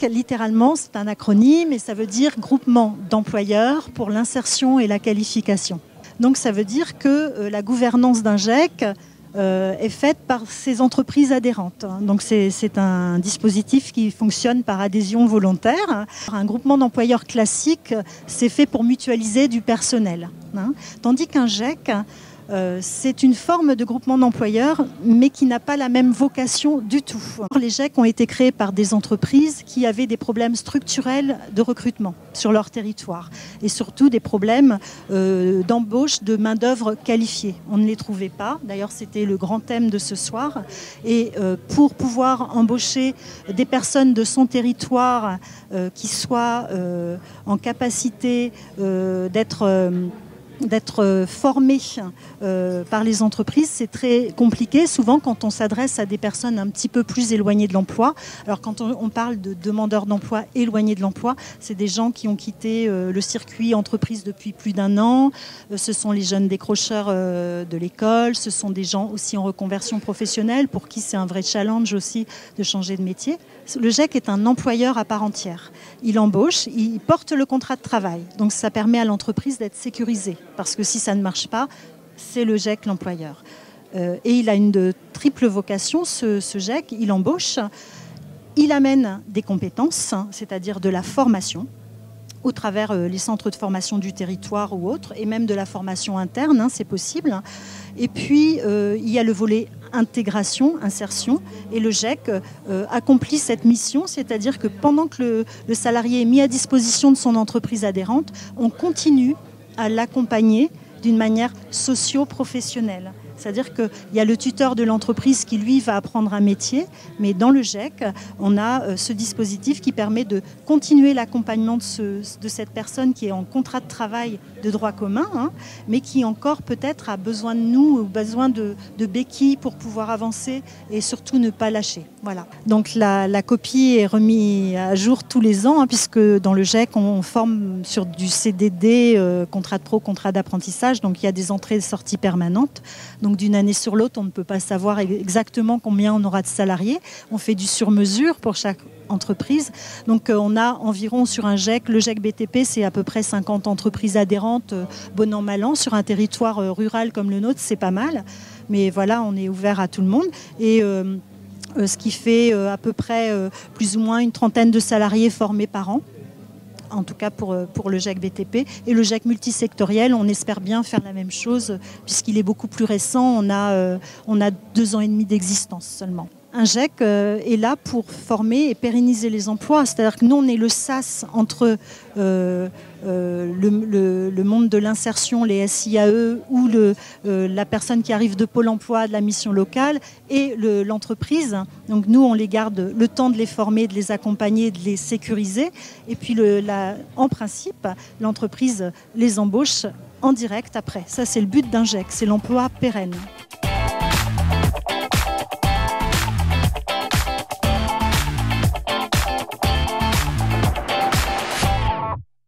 GEC, littéralement, c'est un acronyme et ça veut dire Groupement d'employeurs pour l'insertion et la qualification. Donc ça veut dire que la gouvernance d'un GEC est faite par ces entreprises adhérentes. Donc c'est un dispositif qui fonctionne par adhésion volontaire. Un groupement d'employeurs classique, c'est fait pour mutualiser du personnel. Tandis qu'un GEC, c'est une forme de groupement d'employeurs, mais qui n'a pas la même vocation du tout. Les GEC ont été créés par des entreprises qui avaient des problèmes structurels de recrutement sur leur territoire et surtout des problèmes d'embauche de main-d'œuvre qualifiée. On ne les trouvait pas. D'ailleurs, c'était le grand thème de ce soir. Et pour pouvoir embaucher des personnes de son territoire qui soient en capacité d'être formés par les entreprises, c'est très compliqué. Souvent, quand on s'adresse à des personnes un petit peu plus éloignées de l'emploi, alors quand on parle de demandeurs d'emploi éloignés de l'emploi, c'est des gens qui ont quitté le circuit entreprise depuis plus d'un an, ce sont les jeunes décrocheurs de l'école, ce sont des gens aussi en reconversion professionnelle pour qui c'est un vrai challenge aussi de changer de métier. Le GEC est un employeur à part entière. Il embauche, il porte le contrat de travail. Donc ça permet à l'entreprise d'être sécurisée. Parce que si ça ne marche pas, c'est le GEC l'employeur. Et il a une triple vocation, ce GEC. Il embauche, il amène des compétences, c'est-à-dire de la formation, au travers les centres de formation du territoire ou autres, et même de la formation interne, c'est possible. Et puis, il y a le volet intégration, insertion, et le GEC accomplit cette mission, c'est-à-dire que pendant que le salarié est mis à disposition de son entreprise adhérente, on continue à l'accompagner d'une manière socio-professionnelle. C'est-à-dire qu'il y a le tuteur de l'entreprise qui, lui, va apprendre un métier, mais dans le GEC, on a ce dispositif qui permet de continuer l'accompagnement de cette personne qui est en contrat de travail de droit commun, mais qui encore peut-être a besoin de nous, ou besoin de béquilles pour pouvoir avancer et surtout ne pas lâcher. Voilà. Donc la copie est remise à jour tous les ans, puisque dans le GEC, on forme sur du CDD, contrat de pro, contrat d'apprentissage, donc il y a des entrées et sorties permanentes. Donc d'une année sur l'autre, on ne peut pas savoir exactement combien on aura de salariés. On fait du sur-mesure pour chaque entreprise. Donc on a environ sur un GEC, le GEC BTP, c'est à peu près 50 entreprises adhérentes, bon an, mal an. Sur un territoire rural comme le nôtre, c'est pas mal. Mais voilà, on est ouvert à tout le monde. Et ce qui fait à peu près plus ou moins une trentaine de salariés formés par an. En tout cas pour le GEC BTP. Et le GEC multisectoriel, on espère bien faire la même chose, puisqu'il est beaucoup plus récent. On a 2 ans et demi d'existence seulement. Un GEC est là pour former et pérenniser les emplois. C'est-à-dire que nous, on est le sas entre le monde de l'insertion, les SIAE, ou la personne qui arrive de Pôle emploi, de la mission locale, et l'entreprise. Donc nous, on les garde le temps de les former, de les accompagner, de les sécuriser. Et puis, en principe, l'entreprise les embauche en direct après. Ça, c'est le but d'un GEC, c'est l'emploi pérenne.